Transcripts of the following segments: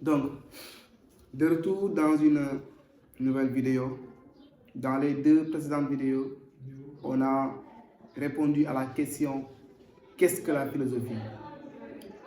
Donc, de retour dans une nouvelle vidéo. Dans les deux précédentes vidéos, on a répondu à la question « Qu'est-ce que la philosophie ?»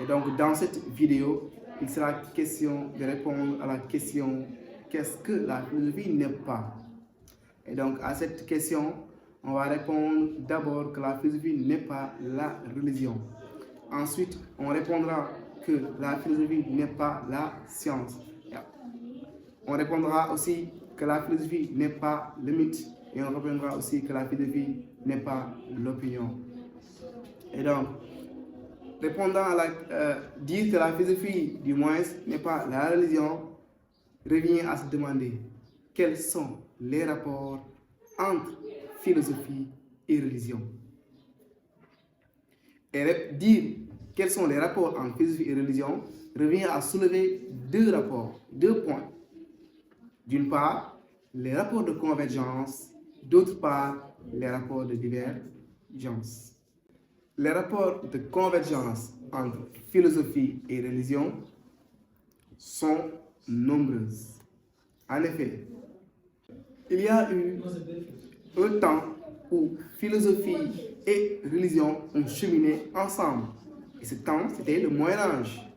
Et donc, dans cette vidéo, il sera question de répondre à la question « Qu'est-ce que la philosophie n'est pas ?» Et donc, à cette question, on va répondre d'abord que la philosophie n'est pas la religion. Ensuite, on répondra que la philosophie n'est pas la science. On répondra aussi que la philosophie n'est pas le mythe. Et on répondra aussi que la philosophie n'est pas l'opinion. Et donc, répondant à dire que la philosophie, du moins, n'est pas la religion, revient à se demander quels sont les rapports entre philosophie et religion. Et dire quels sont les rapports entre philosophie et religion revient à soulever deux rapports, deux points. D'une part, les rapports de convergence, d'autre part, les rapports de divergence. Les rapports de convergence entre philosophie et religion sont nombreuses. En effet, il y a eu un temps où philosophie et religion ont cheminé ensemble. Et ce temps, c'était le Moyen-Âge.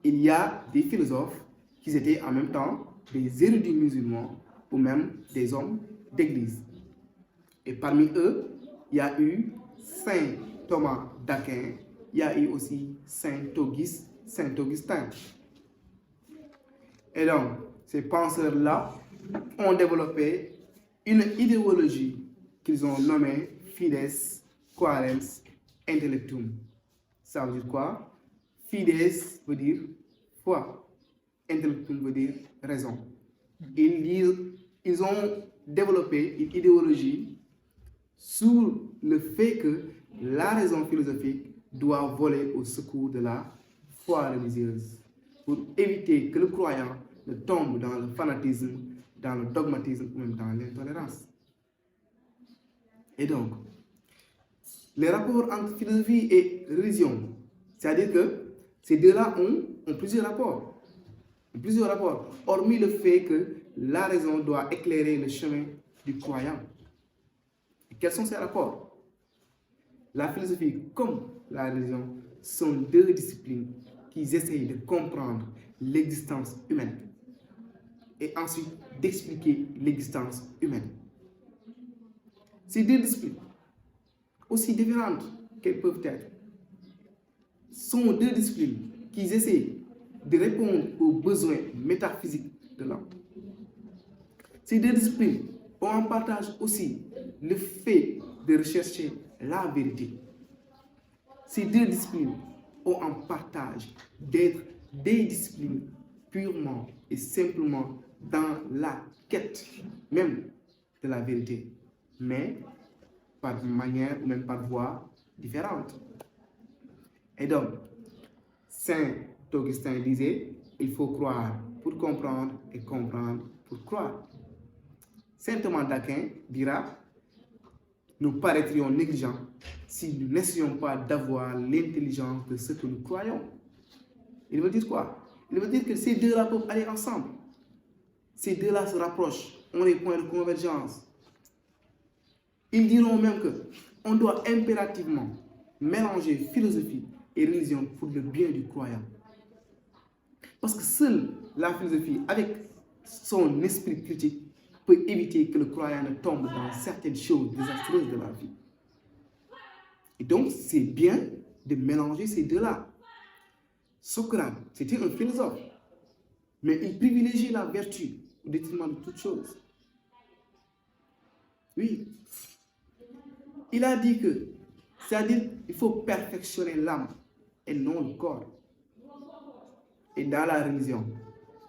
Il y a des philosophes qui étaient en même temps des érudits musulmans ou même des hommes d'église. Et parmi eux, il y a eu Saint Thomas d'Aquin, il y a eu aussi Saint Augustin. Et donc, ces penseurs-là ont développé une idéologie qu'ils ont nommée Fides Quaerens Intellectum. Ça veut dire quoi? Fides veut dire foi. Intellectum veut dire raison. Ils ont développé une idéologie sur le fait que la raison philosophique doit voler au secours de la foi religieuse pour éviter que le croyant ne tombe dans le fanatisme, dans le dogmatisme ou même dans l'intolérance. Et donc, les rapports entre philosophie et religion, c'est-à-dire que ces deux-là ont plusieurs rapports. Hormis le fait que la raison doit éclairer le chemin du croyant. Et quels sont ces rapports? La philosophie comme la religion sont deux disciplines qui essayent de comprendre l'existence humaine et ensuite d'expliquer l'existence humaine. Ces deux disciplines, aussi différentes qu'elles peuvent être, sont deux disciplines qui essaient de répondre aux besoins métaphysiques de l'homme. Ces deux disciplines ont en partage aussi le fait de rechercher la vérité. Ces deux disciplines ont en partage d'être des disciplines purement et simplement dans la quête même de la vérité, mais par manière ou même par voie différente. Et donc, Saint Augustin disait, il faut croire pour comprendre et comprendre pour croire. Saint Thomas d'Aquin dira, nous paraîtrions négligents si nous n'essayions pas d'avoir l'intelligence de ce que nous croyons. Il veut dire quoi? Il veut dire que ces deux-là peuvent aller ensemble. Ces deux-là se rapprochent, ont des points de convergence. Ils diront même qu'on doit impérativement mélanger philosophie et religion pour le bien du croyant. Parce que seule la philosophie, avec son esprit critique, peut éviter que le croyant ne tombe dans certaines choses désastreuses de la vie. Et donc, c'est bien de mélanger ces deux-là. Socrate, c'était un philosophe, mais il privilégiait la vertu au détriment de toute chose. Oui. Il a dit que, c'est-à-dire, il faut perfectionner l'âme et non le corps. Et dans la religion,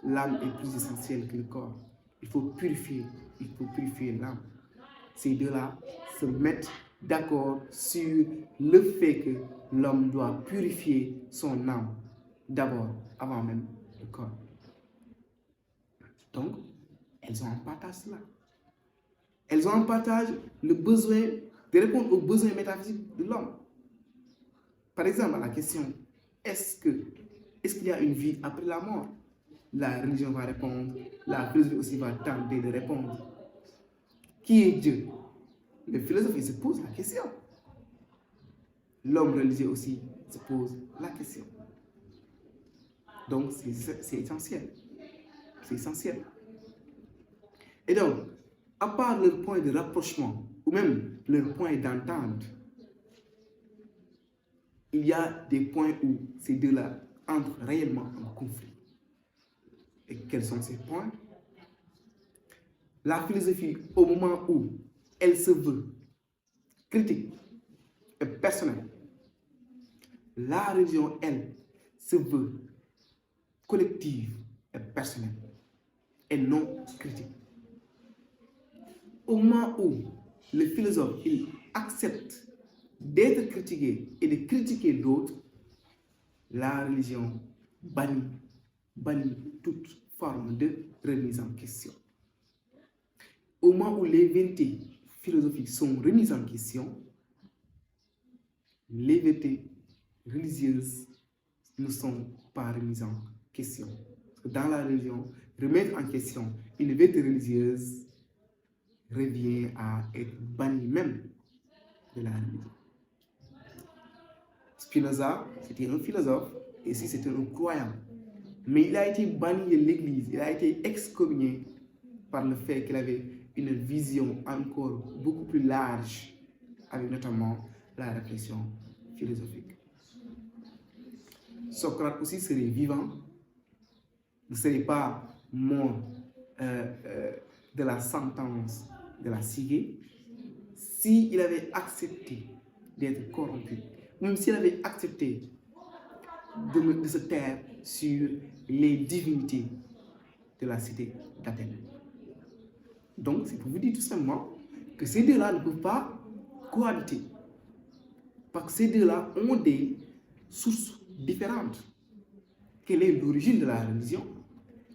l'âme est plus essentielle que le corps. Il faut purifier l'âme. Ces deux-là se mettent d'accord sur le fait que l'homme doit purifier son âme d'abord, avant même le corps. Donc, elles ont en partage cela. Elles ont en partage le besoin de répondre aux besoins métaphysiques de l'homme. Par exemple, à la question, est-ce que est-ce qu'il y a une vie après la mort? La religion va répondre, la philosophie aussi va tenter de répondre. Qui est Dieu? Le philosophe il se pose la question. L'homme religieux aussi se pose la question. Donc, c'est essentiel. C'est essentiel. Et donc, à part leur point de rapprochement, ou même leur point d'entente, il y a des points où ces deux-là entrent réellement en conflit. Et quels sont ces points? La philosophie, au moment où elle se veut critique et personnelle, la religion, elle, se veut collective et personnelle et non critique. Au moment où le philosophe il accepte d'être critiqué et de critiquer d'autres, la religion bannit toute forme de remise en question. Au moment où les vérités philosophiques sont remises en question, les vérités religieuses ne sont pas remises en question. Parce que dans la religion, remettre en question une vérité religieuse revient à être banni même de la religion. Spinoza, c'était un philosophe, et ici c'était un croyant. Mais il a été banni de l'Église, il a été excommunié par le fait qu'il avait une vision encore beaucoup plus large, avec notamment la réflexion philosophique. Socrate aussi serait vivant, ne serait pas mort de la sentence de la ciguë, s'il avait accepté d'être corrompu, même s'il avait accepté de se taire sur les divinités de la cité d'Athènes. Donc, c'est pour vous dire tout simplement que ces deux-là ne peuvent pas cohabiter. Parce que ces deux-là ont des sources différentes. Quelle est l'origine de la religion?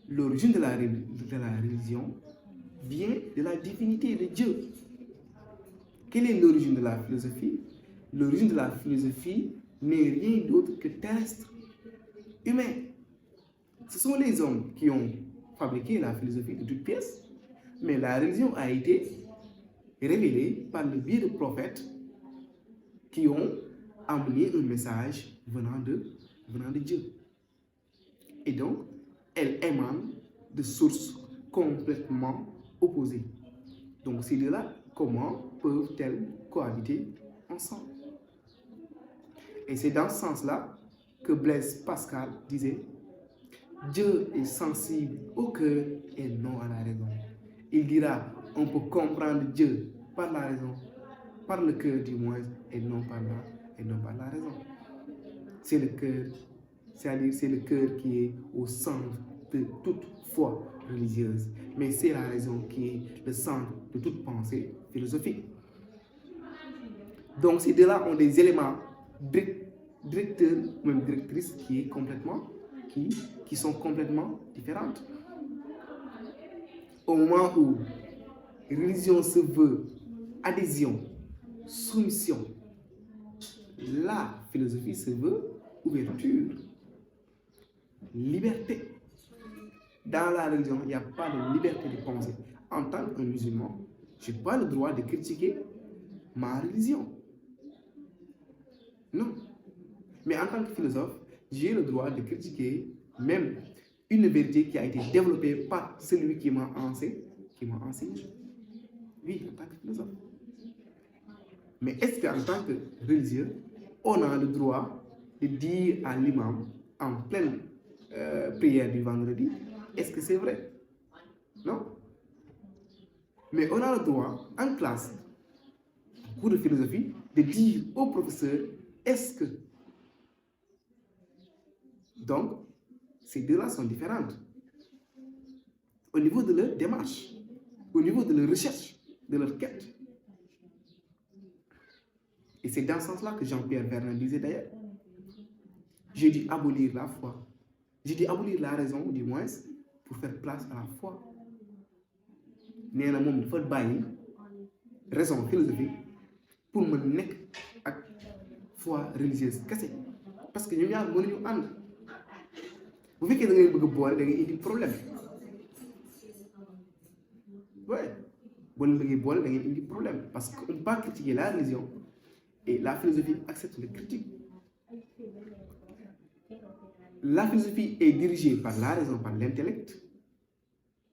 L'origine de la religion vient de la divinité de Dieu. Quelle est l'origine de la philosophie? L'origine de la philosophie n'est rien d'autre que terrestre, humain. Ce sont les hommes qui ont fabriqué la philosophie de toutes pièces, mais la religion a été révélée par le biais de prophètes qui ont amené un message venant de Dieu. Et donc, elle émane de sources complètement opposées. Donc, ces deux-là, comment peuvent-elles cohabiter ensemble? Et c'est dans ce sens-là que Blaise Pascal disait « Dieu est sensible au cœur et non à la raison. » Il dira « On peut comprendre Dieu par la raison, par le cœur du moins, et non par la raison. » C'est le cœur, c'est-à-dire c'est le cœur qui est au centre de toute foi religieuse, mais c'est la raison qui est le centre de toute pensée philosophique. Donc ces deux-là ont des éléments directeurs ou même directrices qui sont complètement différentes. Au moment où religion se veut adhésion, soumission, la philosophie se veut ouverture, liberté. Dans la religion, il n'y a pas de liberté de penser. En tant que musulman, je n'ai pas le droit de critiquer ma religion. Non. Mais en tant que philosophe, j'ai le droit de critiquer même une vérité qui a été développée par celui qui m'a enseigné. Oui, en tant que philosophe. Mais est-ce qu'en tant que religieux, on a le droit de dire à l'imam en pleine prière du vendredi, est-ce que c'est vrai? Non. Mais on a le droit, en classe, en cours de philosophie, de dire au professeur, est-ce que... Donc, ces deux-là sont différentes. Au niveau de leur démarche, au niveau de leur recherche, de leur quête. Et c'est dans ce sens-là que Jean-Pierre Verneuil disait d'ailleurs, j'ai dû abolir la foi. J'ai dû abolir la raison, du moins, pour faire place à la foi. Nee na moom dafa bàyyi raison philosophique pour me nekk ak foi religieuse kese parce que ñoom ñaar mënuñu ànd bu fekkee da ngay bëgg a boole da ngay indi problème ouais boo leen bëggee boole da ngay indi problème parce que on peut pas critiquer la religion et la philosophie accepte le critique. La philosophie est dirigée par la raison, par l'intellect,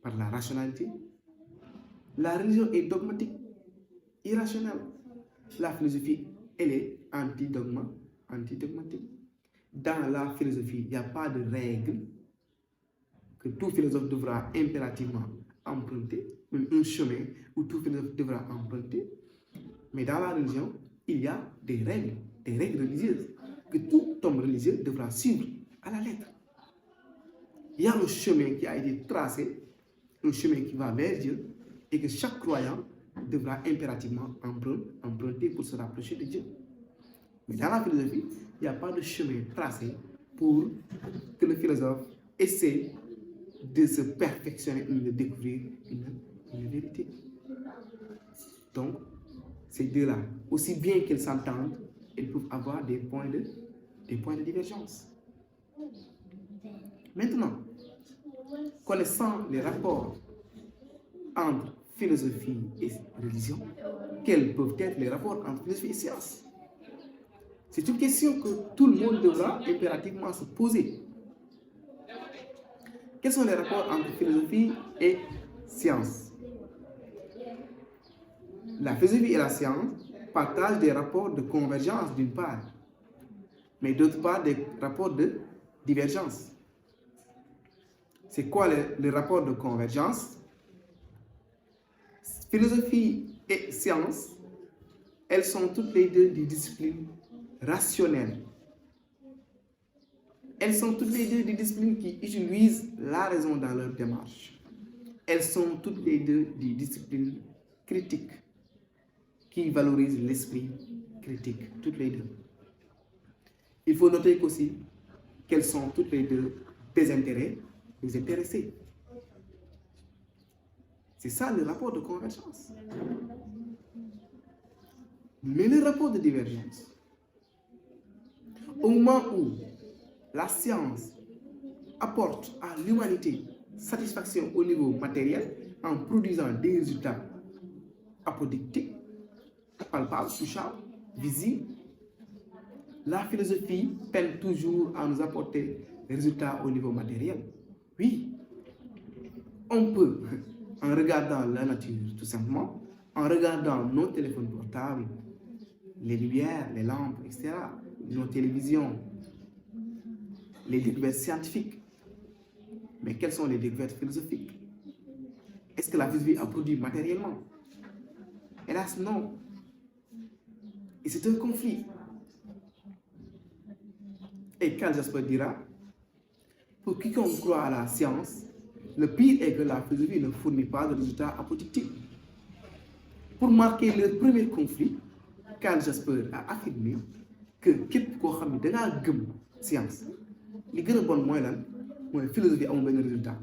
par la rationalité. La religion est dogmatique, irrationnelle. La philosophie, elle est antidogmatique. Dans la philosophie, il n'y a pas de règle que tout philosophe devra impérativement emprunter, même un chemin où tout philosophe devra emprunter. Mais dans la religion, il y a des règles religieuses que tout homme religieux devra suivre à la lettre. Il y a un chemin qui a été tracé, un chemin qui va vers Dieu, et que chaque croyant devra impérativement emprunter pour se rapprocher de Dieu. Mais dans la philosophie, il n'y a pas de chemin tracé pour que le philosophe essaie de se perfectionner ou de découvrir une vérité. Donc, ces deux-là, aussi bien qu'elles s'entendent, elles peuvent avoir des points de divergence. Maintenant, connaissant les rapports entre philosophie et religion, quels peuvent être les rapports entre philosophie et science? C'est une question que tout le monde devra impérativement se poser. Quels sont les rapports entre philosophie et science? La philosophie et la science partagent des rapports de convergence d'une part, mais d'autre part des rapports de divergence. C'est quoi le rapport de convergence? Philosophie et science, elles sont toutes les deux des disciplines rationnelles. Elles sont toutes les deux des disciplines qui utilisent la raison dans leur démarche. Elles sont toutes les deux des disciplines critiques qui valorisent l'esprit critique, toutes les deux. Il faut noter aussi qu'elles sont toutes les deux désintéressées. C'est ça le rapport de convergence. Mais le rapport de divergence, au moment où la science apporte à l'humanité satisfaction au niveau matériel en produisant des résultats apodictiques, palpables, touchables, visibles, la philosophie peine toujours à nous apporter des résultats au niveau matériel. Oui, on peut, en regardant la nature tout simplement, en regardant nos téléphones portables, les lumières, les lampes, etc., nos télévisions, les découvertes scientifiques. Mais quelles sont les découvertes philosophiques? Est-ce que la philosophie a produit matériellement? Hélas, non. Et c'est un conflit. Et Karl Jasper dira, pour quiconque croit à la science, le pire est que la philosophie ne fournit pas de résultats apodictiques. Pour marquer le premier conflit, Karl Jasper a affirmé que képp koo xam ne dangaa gëm science li gën a bon mooy lan mooy philosophie amul benn résultat.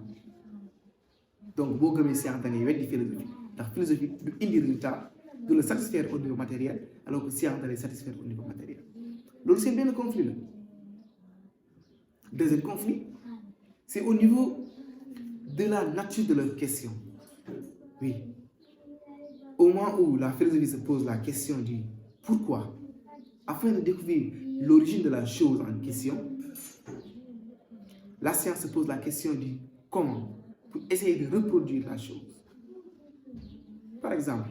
Donc boo gëmee science da ngay weddi philosophie ndax philosophie du indi résultat du la satisfaire au niveau matériel alors que science da lay satisfaire au niveau matériel. Loolu c'est benn conflit la. Deuxième conflit, c'est au niveau de la nature de leur question. Oui. Au moment où la philosophie se pose la question du pourquoi, afin de découvrir l'origine de la chose en question, la science se pose la question du comment, pour essayer de reproduire la chose. Par exemple,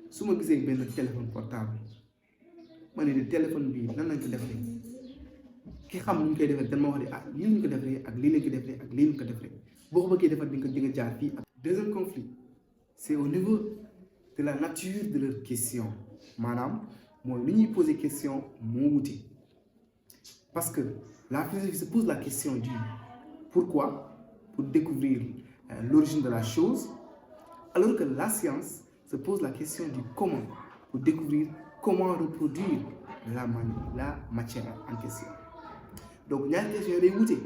si je gisee un téléphone portable, je me dis que téléphone bi nan lañ ko defee ki xam nu ñu koy defee dañ ma wax ne ah lii lañ ko defee ak lii lañ ko defee ak lii lañ ko defee boo ko bëggee defar di nga jaar fii. Deuxième conflit, c'est au niveau de la nature de leur question. Maanaam mooy li ñuy poser question moo wuute. Parce que la philosophie se pose la question du pourquoi pour découvrir l'origine de la chose, alors que la science se pose la question du comment pour découvrir comment reproduire la matière en question. Donc ñaari question yi day wuute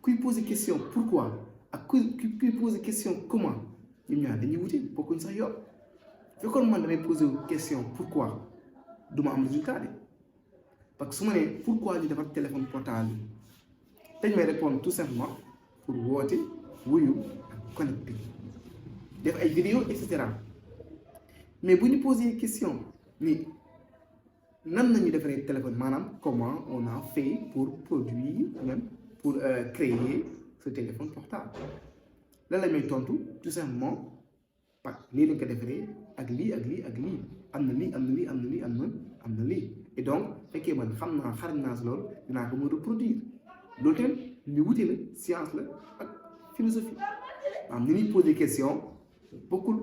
kuy poser question pourquoi ak kuy poser question comment ñoom ñaar dañuy wuute bokkuñ sax yoon. Fekkoon man damay poser question pourquoi du ma am résultat de parce que su ma nee pourquoi ñu defar téléphone portable dañ may répondre tout simplement pour woote wuyu ak connecté def ay vidéo et cetera mais bu ñu poser question ni nan nañu defaree téléphone maanaam comment on a fait pour produire même pour créer ce téléphone portable lan la may tontu tout simplement lii lañ ko defaree ak lii ak lii ak lii am na lii am na lii am na lii am na lii et donc fekkee man xam naa xarañ naa si loolu dinaa ko mën reproduire loolu tamit li wute la science la ak philosophie am ni ñuy poser question bokkul.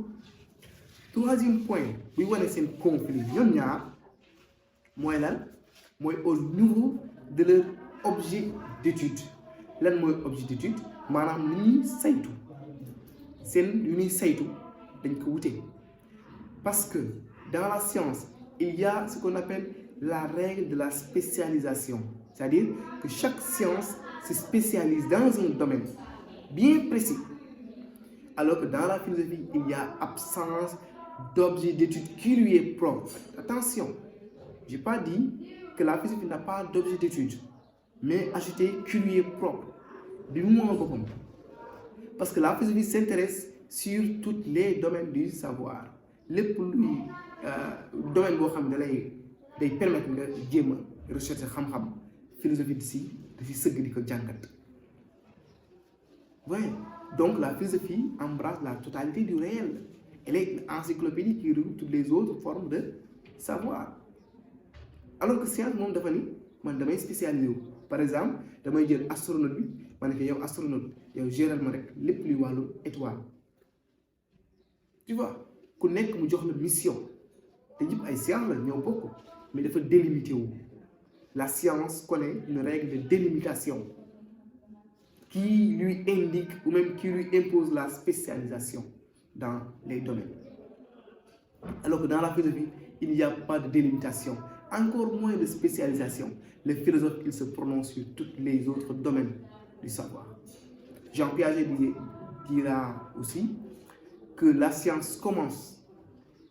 Troisième point buy wane seen conflit ñoom ñaar mooy lan mooy au niveau de leur objet d'étude lan mooy objet d'étude maanaam li ñuy saytu seen yu ñuy saytu dañ ko wute parce que dans la science il y a ce qu'on appelle la règle de la spécialisation, c'est-à-dire que chaque science se spécialise dans un domaine bien précis, alors que dans la philosophie il y a absence d'objet d'étude qui lui est propre. Attention, j'ai pas dit que la philosophie n'a pas d'objet d'étude, mais ajouter qui lui est propre. Parce que la philosophie s'intéresse sur tous les domaines du savoir. Les domaines boo xam ne day permettre nga jéem a rechercher xam-xam philosophie de si sëgg di ko jàngat. Ouais. Donc la philosophie embrasse la totalité du réel. Elle est une encyclopédie qui regroupe toutes les autres formes de savoir. Alors que science moom dafa ni man damay spécialisé wu par exemple damay jël astronaute bi ma ne ko yow astronaute yow géral ma rek lépp luy wàllu étoile. Tu vois ku nekk mu jox la mission te yëpp ay science la ñoo bokk mais dafa délimité wu. La science connaît une règle de délimitation qui lui indique ou même qui lui impose la spécialisation dans les domaines. Alors que dans la philosophie, il n'y a pas de délimitation, encore moins de spécialisation. Les philosophes, ils se prononcent sur tous les autres domaines du savoir. Jean Piaget dira aussi que la science commence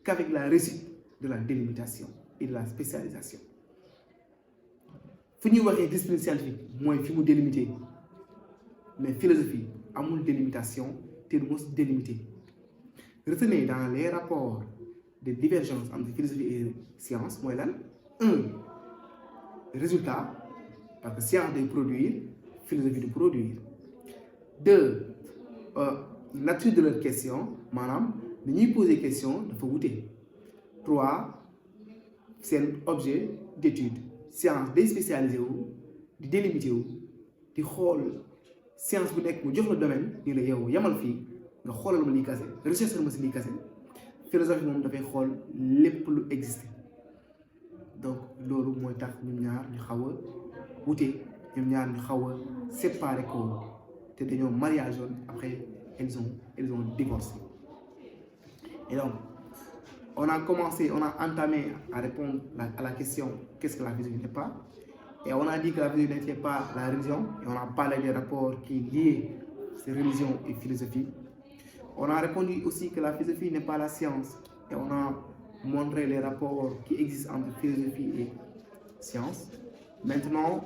qu'avec la réussite de la délimitation et de la spécialisation. Fu ñuy waxee discipline scientifique mooy fi mu délimité mais philosophie amul délimitation te du mos délimité. Retenez dans les rapports de divergence entre philosophie et science mooy lan résultat parce que science day produire philosophie du produire. 2 nature de leur question maanaam ni ñuy poser question dafa wute. 3 seen objet d'étude science day spécialisé wu di délimité wu di xool science bu nekk mu jox la domaine ni la yow yamal fii nga xoolal ma lii kase recherche ma si lii kase. Philosophie moom dafay xool lépp lu existe donc loolu mooy tax ñoom ñaar ñu xaw a wute ñoom ñaar ñu xaw a séparé ko te dañoo mariage woon après elles ont divorcé. Et donc on a entamé à répondre à la question qu'est-ce que la philosophie n'est pas, et on a dit que la philosophie n'était pas la religion, et on a parlé des rapports qui lient ces religions et philosophie. On a répondu aussi que la philosophie n'est pas la science, et on a montré les rapports qui existent entre philosophie et science. Maintenant,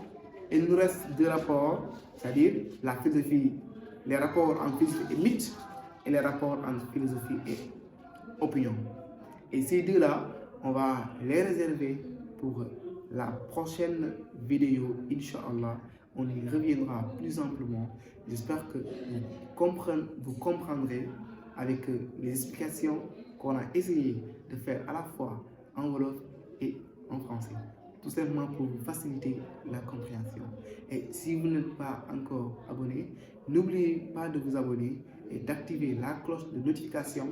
il nous reste 2 rapports, c'est-à-dire la philosophie, les rapports entre philosophie et mythe et les rapports entre philosophie et opinion. Et ces 2-là, on va les réserver pour la prochaine vidéo, Inch'Allah. On y reviendra plus amplement. J'espère que vous comprendrez avec les explications qu'on a essayé de faire à la fois en wolof et en français. Tout simplement pour vous faciliter la compréhension. Et si vous n'êtes pas encore abonné, n'oubliez pas de vous abonner et d'activer la cloche de notification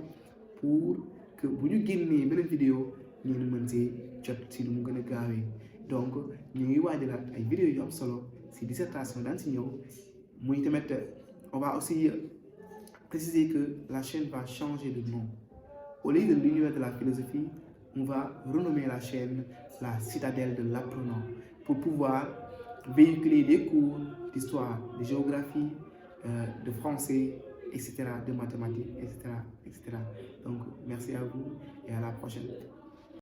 pour que bu ñu génnee beneen vidéo ñu mën see jot si lu mu gën a gaawee. Donc ñu ngi waajalaat ay vidéo yu am solo si dissertation daan si ñëw muy tamit on va aussi préciser que la chaîne va changer de nom. Au lieu de l'univers de la philosophie, on va renommer la chaîne la citadelle de l'apprenant pour pouvoir véhiculer des cours d'histoire, de géographie, de français, etc., de mathématiques, etc., etc. Donc merci à vous et à la prochaine.